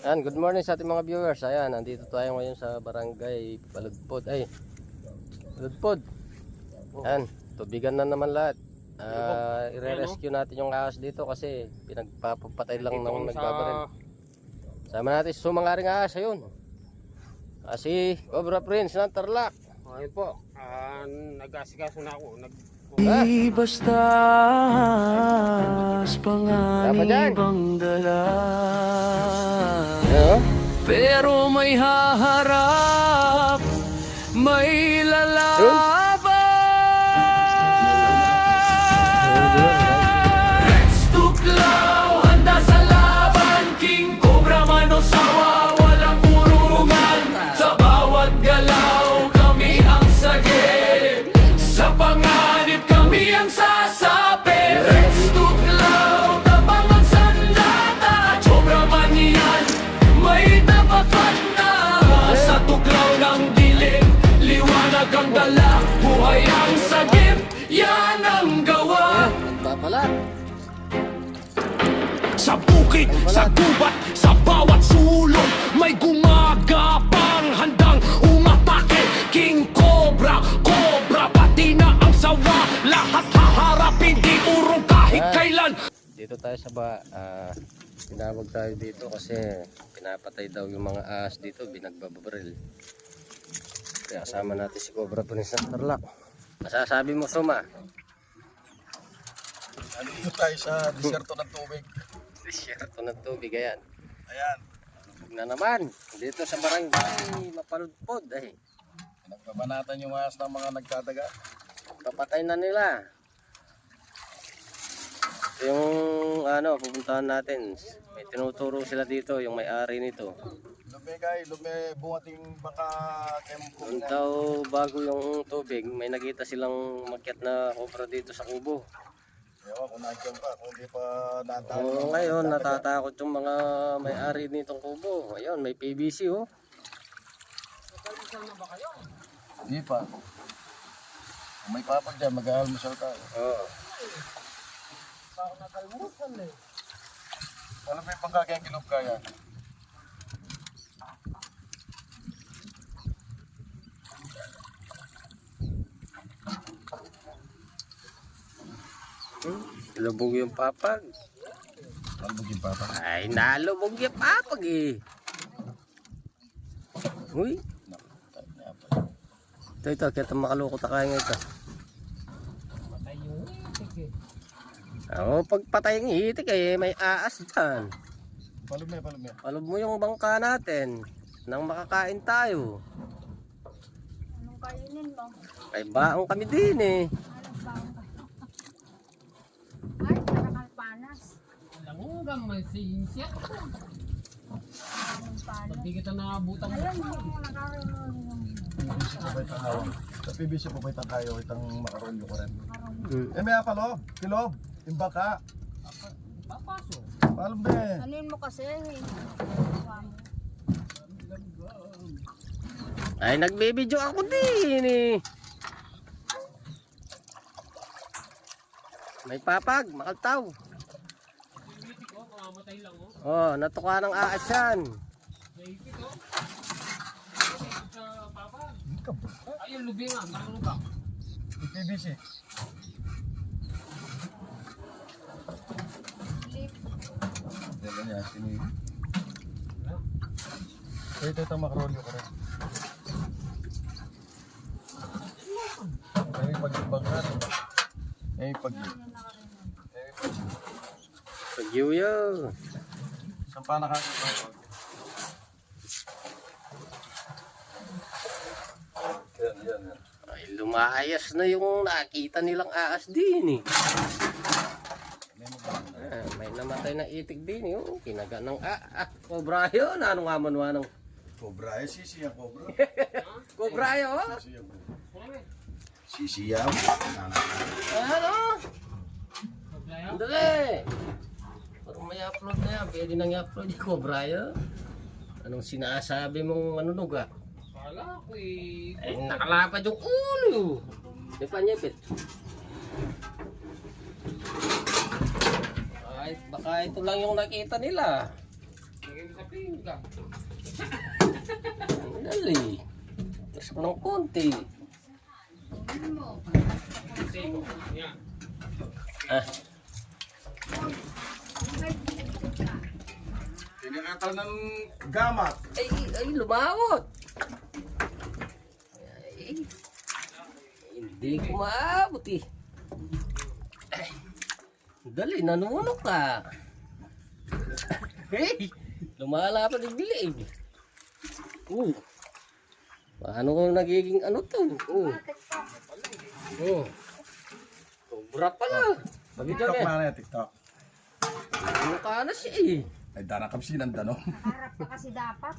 Ayan, good morning sa ating mga viewers. Ayan, nandito tayo ngayon sa barangay Baludpod. Ay, Baludpod. Ayan, tubigan na naman lahat. I-rescue natin yung ahas dito kasi pinagpapatay lang ng nagbabaril. Sama natin sa sumangaring ahas, ayun. Si Cobra Prince ng Tarlac. Ayun po, nag-asikaso na ako. Di bastas panganib ang dala, pero may haharap, may lalaban. Rex Tuklaw, handa sa laban. King Cobra man o sawa, walang urungan. Sa bawat galaw, kami ang sagip. Sa panganib kami ang sasapi. Rex Tuklaw, tabang ang sandata. Cobra man yan, may tapakan na. Sa tuklaw ng dilim, liwanag ang dala. Buhay ang sagip, yan ang gawa. Papala. Sa bukid, sa gubat, sa bawat sulok, may gumagapang handang umatake. King Cobra, Cobra, pati na ang sawa. Lahat haharapin, di urong kahit kailan. Dito tayo sa tinawag tayo dito kasi pinapatay daw yung mga ahas dito, binagbabaril. Kaya kasama natin si Cobra Prince ng Tarlac. Masasabi mo, Suma? Dito tayo sa disyerto ng tubig. Disyerto ng tubig, ayan. Ayan, Huwag na naman, dito sa barangay Mapaludpod. Ay, nagbabanatan yung ahas ng mga nagtataga. papatay na nila. Ito yung pupuntahan natin. May tinuturo sila dito, yung may-ari nito. Lume buhating baka Doon daw bago yung tubig, may nakita silang makyat na cobra dito sa kubo. Ewan kung nandiyan pa, kung hindi pa natatawag. Oo, ngayon natatakot yung mga may-ari nitong kubo. Ayun, may PVC oh. Hindi pa. Kung may papag dyan, mag-aalmusal tayo. Oo. Alam mo yung pangkakayang kilog kaya? Lubog yung papag. Albog yung papag. Ay, nalubog yung papag eh. Uy. Ito, kaya itong makalukot na kaya nga ito. Oo, pagpatay ng itik eh, may aas dyan. Palume. Palub mo yung bangka natin nang makakain tayo. Anong kainin mo? Ay, baong kami din eh. Anong baon ka? Ay, nakakalpanas. Alam mo, gamay sinsya. Anong panas? Hindi kita nakabutan mo. Alam mo, nakakaroon yung PVC po ba itang hawang? Sa PVC po ba itang kayo, itang makarolyo ko rin? karoon. Eh may apalo, kilob, yung baka. Papaso. Palume. Anuin mo kasi, Ay, nagbibidyo ako din eh. May papag, makaltaw. Itik ko, kamamatay lang oh. Oh, natuka ng aas yan. Naitik ko. Sa papa. Hindi ka ba? Ayun, lubingan. Parang lubak. Yung PVC. Yan yan, sini. Ito itang makarolyo ko rin. May pag-ibang ka. May pag-ibang. Pagyuyo. Saan pa nakakita? Yan. Ay, lumayas na yung nakita nilang aas din eh. May namatay na itik din eh. Oh. Kinaga ng cobra yun. Ano nga man ng Cobra, eh sisiya cobra. cobra yun? Sisiya. Ano? Dali! Parang may upload na yan. Pwede nang i-upload yung cobra yun. Anong sinasabi mong nuga? Kala ko eh. Ay, nakalapad yung ulo. Di pa nyepit. Ay, baka ito lang yung nakita nila. Sige Lagay mo sa pinggan. Dali. Tapos ko ng konti. Sego. Yan. Ah, Tinakatal ng gamat. ay, lumawot. Ay, hindi ko maabot eh. Ay, dali, nanunok ka. Hey, lumalapad yung dilig. Paano ko nagiging ano to? Sobra pala. Sabi TikTok kami, na yan, TikTok. mukha na siya eh. Ay, dana kapsi ng dano. Harap pa kasi dapat.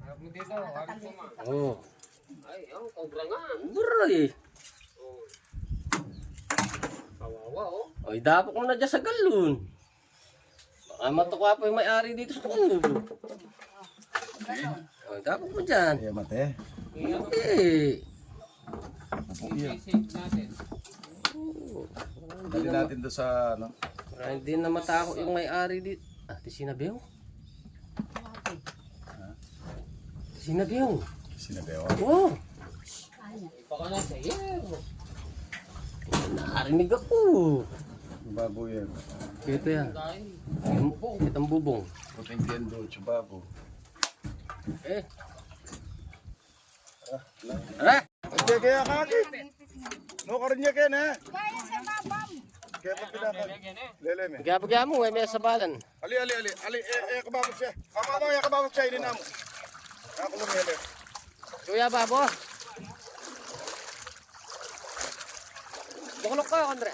Harap mo dito. Harap mo ma. Oh, Ay, ang cobra nga. sobra eh. Kawawa oh. Oy, dapat mo na dyan sa galon. Baka matuka pa yung may-ari dito sa galon. Oy, dapat mo dyan. Ay, mate. Eh. I-save natin. Dali natin doon sa, ano. Para hindi na matako yung may-ari dito. Ah, di sinabiho. Sinabiho. Sinabewa. Oh, Baka na sa iyo. narinig ako. Baboy yan. Ito yan. Itong bubong. Puting tiendo, chubabo. Eh. Tara! Hindi kaya kaki. No, karinya kaya na. Kaya sa babam. Kaya pa pinaka. Lele me. Gaya mo, may sa balan. Ali, kababot siya. Kama mo, kababot siya, ini namo. Ako mo, lele. Kuya Babo. Buklok ka, Andre.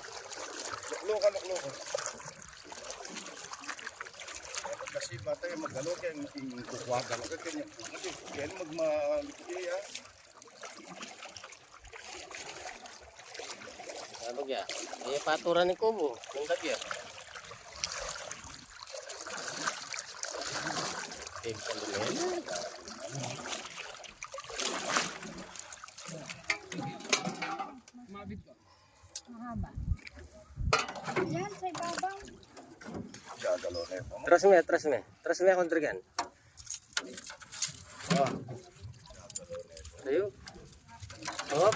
Luklukan. Kasi bata yung magalo kaya yung kukwaga. Kaya magmalikiya. Ano kaya? May paturan ni Kubo. Yung lagyan. Eh, kalumena. Mabit ka. Mahaba. Yan sa babam. Gagalo na yun. Tras me, kontrigan. Ayo. Hop.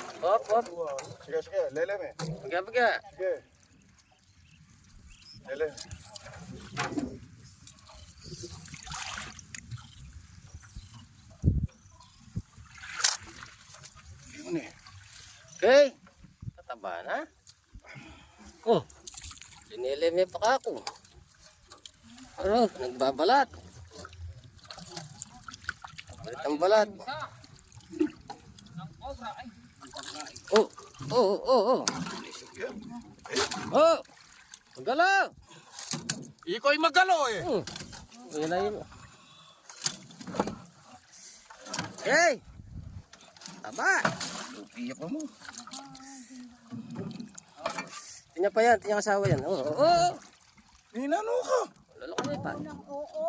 Sige, lele me. Pagka. Sige. Lele. Ano eh? Okay. Tataba na. Oh. Linilime pa ka ako. Ano, nagbabalat. Balit ang balat. Ang cobra ay. Oh. Oh. Magalaw. Iko'y magalo eh. Yan na yun. Hey. Taba. Iyak mo. Tinya pa yan, tinya kasawa yan. Oh. Ninano ka. Lalaki na pa. Oo.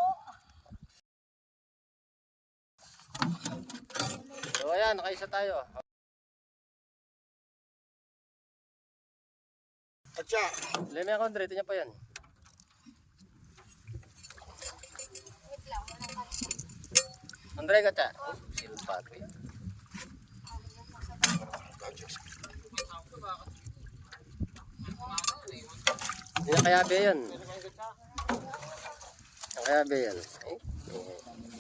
So ayan, nakaisa tayo. Atsa. Leme ako, Andre, tinya pa yan. Andre, gacha. Oh, silpat ko yan. Tinya kayabe yan. Ang kayabe yan.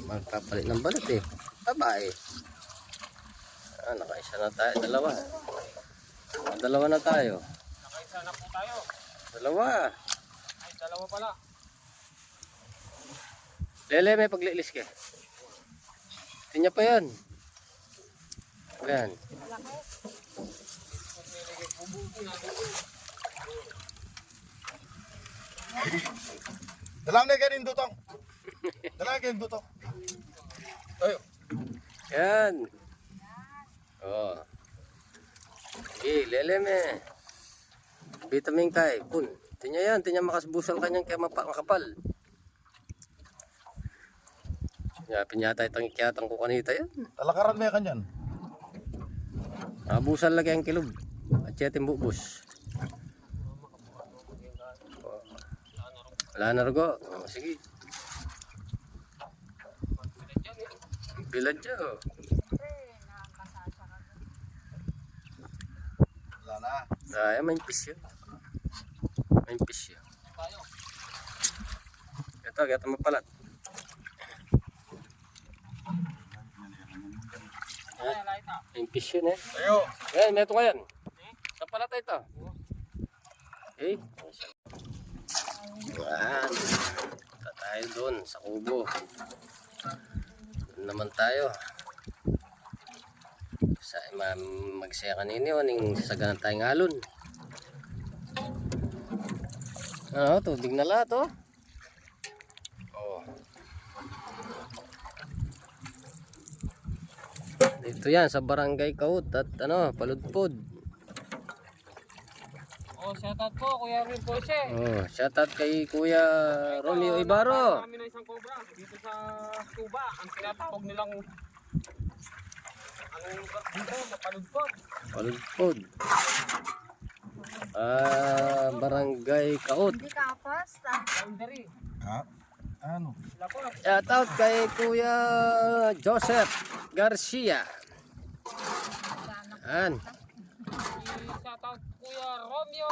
Magpapalit ng balat eh. Taba eh. Nakaisa na tayo. Dalawa na tayo. Nakaisa na po tayo. Dalawa. Ay, dalawa pala. Lele, may paglilis ka. Tinya pa yan. Ayan. Dalang na kanin dutong. Ayo. Yan. Oh. Okay, leleme. Vitamin kay. Kun. Tinya yan. Tinya makasbusal kanyang kaya makapal. Yapin yata itang ikyatang ko kanita yan. Talakaran mo kanyan. Abusal lagi ang kilog. At yatin bubus. Wala na rugo. Oh, sige. Bilad siya oh. Siyempre, nakakasasa ka. Wala na. Ay, may fish yun. May fish yun. Ito mapalat. May fish yun eh. Tayo. Ayan, meto ko yan. Napalat ito. Okay. Yan. Punta tayo doon sa kubo. Doon naman tayo. Magsaya kanini o ning saganan tayong alon. Ano, tubig na lahat oh. Oh. Dito yan sa Barangay Kaut at ano, Paludpod. Oh, shoutout po, Kuya Rin Porsche. Oh, shoutout kay Kuya Romeo Ibaro. Kami na isang cobra dito sa Tuba. Ang tinatawag nilang dito, mapalugpot. Paludpod. Barangay Kaut. Hindi ka apasta. Boundary. Ha? Ano? Sila po, Shoutout kay Kuya Joseph Garcia. Yan. shoutout Kuya Romeo.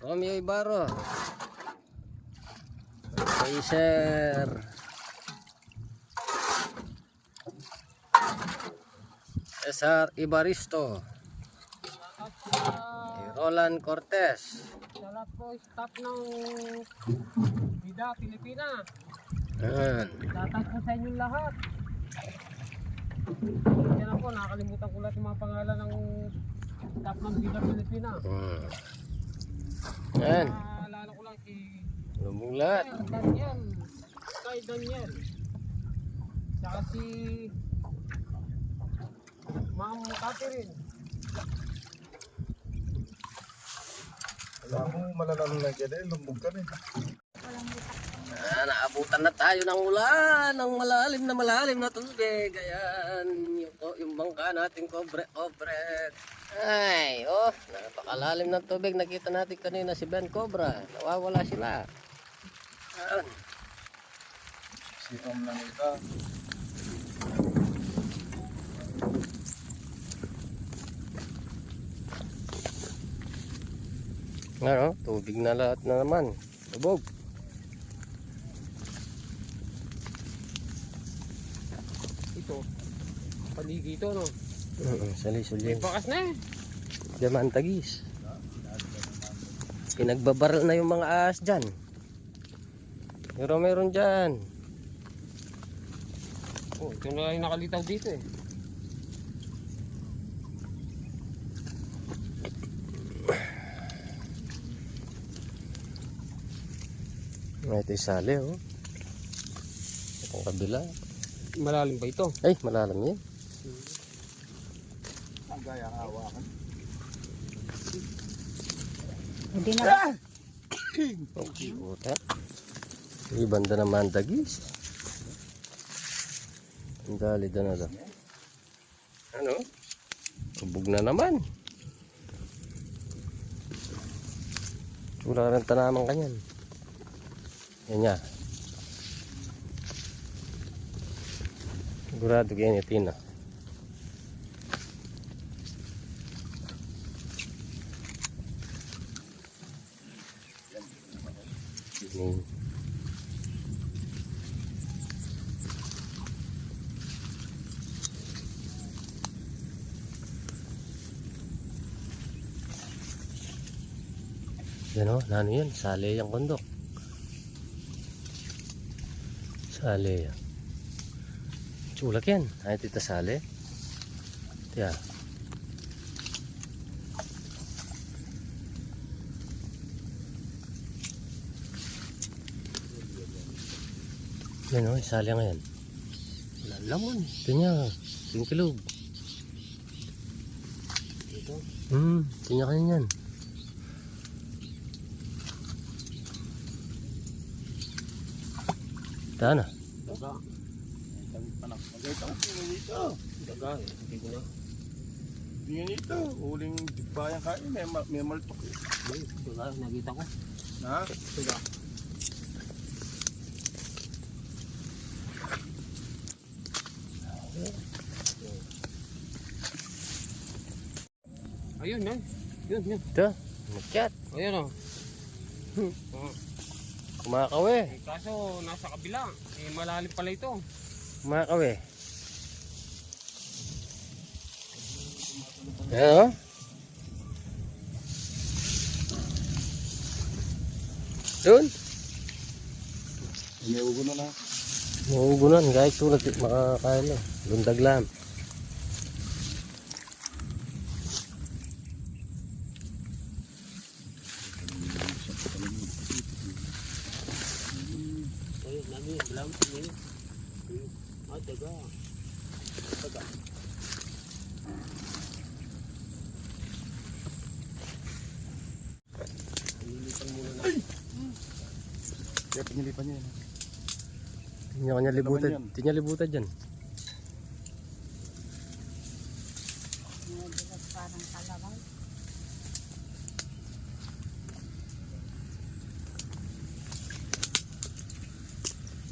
Romeo Ibaro. Kay Sir Cesar Ibaristo. Shoutout Kuya Roland Cortez. sa lahat po staff ng Bida Pilipina. Yan. Shoutout po sa inyong lahat. Yan na po, nakakalimutan ko lahat yung mga pangalan ng staff ng Bida Pilipina. Yan. Naalala ko lang si Lubong lahat. Daniel. Kay Daniel. Saka si Ma'am Catherine. Wala akong malalalo na dyan eh. Lumbog ka eh. Naabutan na tayo ng ulan, ng malalim na tubig. Ayan, yung bangka natin, kobre. Ay, oh, napakalalim ng tubig. Nakita natin kanina si Ben Cobra. Nawawala sila. Ayan. Sitom lang ito. Ano, tubig na lahat na naman. Lubog. Ito. Paligi ito, no? Salisol May yan. bakas na eh. Diamant tagis. Pinagbabaral na yung mga ahas dyan. Pero meron dyan. Oh, ito na yung nakalitaw dito eh. Ito yung sali, oh. Itong kabila. Malalim ba ito? Ay, malalim yan. Ang gaya ang hawakan. Hindi na. Okay, puta. Ibanda naman dagis. Ang dali na lang. Ano? Ubog na naman. Wala rin tanaman kanyan. Yan niya. Sigurado ganyan itin na. Yan o, ano yan? Sali yung kondok. Sali yan. Chulak yan. Ay, tita sali. Tiya. Yan o, sali nga yan. Wala lamon. Ito niya. Tingkilog. Ito niya kayo yan. Tana. Daga. Daga eh. Hindi ko na. Tingnan ito. Huling digbayang kain. May maltok eh. Daga, nakita ko. Ha? Daga. Ayun, yan. Yun. Ito, makyat. Ayun o. Kumakawi. Kaso, nasa kabila. Malalim pala ito. Kumakawi. Ayan o. Doon. May ugo na na. Mahugunan kahit tulad makakain na. Lundag lang. Ayun, nami. Bilang tingin. Taga. Kaya pinilipan niya yan. Kanya libutan. Laman yan. Tinya libutan dyan. Nadulas parang kalawang.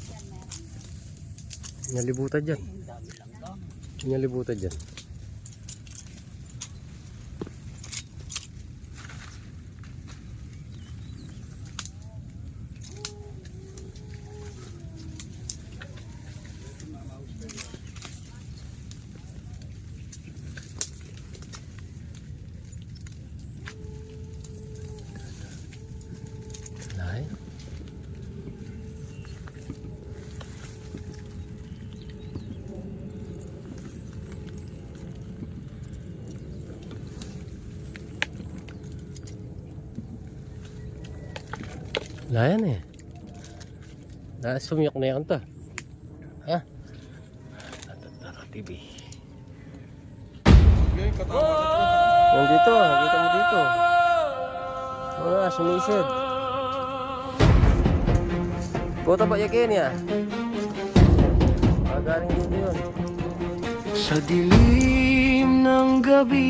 Yan meron. Tinya libutan dyan. Tinya libutan dyan. Lain. Layan eh. Sumiyok na yan to. Ha? TV. Ngayon, katawa. Nandito, nakita mo dito. Wala, sumisid. Kota ba yakin ya? Galing dito yun. Sa dilim ng gabi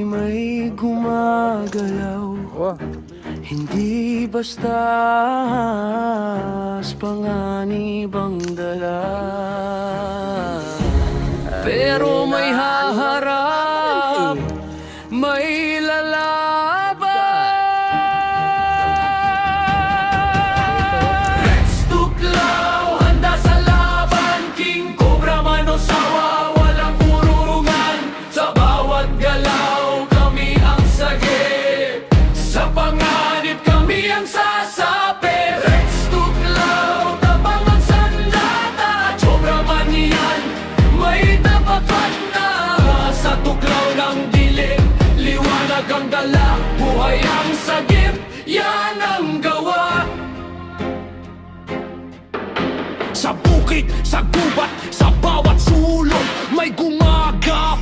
may gumagalaw. Wah, Hindi basta panganib ang dala, pero may haharap, may lalaban. Rex Tuklaw, handa sa laban. King Cobra Manosawa, walang urungan. Sa bawat galaw, kami ang sagip. Sa panganib, kami ang sasapit. Rex Tuklaw, tabang ang sandata. Cobra man yan, may tapakan na. Sa tuklaw ng dilim, liwanag ang dala. Buhay ang sagip, yan ang gawa. Sa bukid, sa gubat, sa bawat sulok may gumagap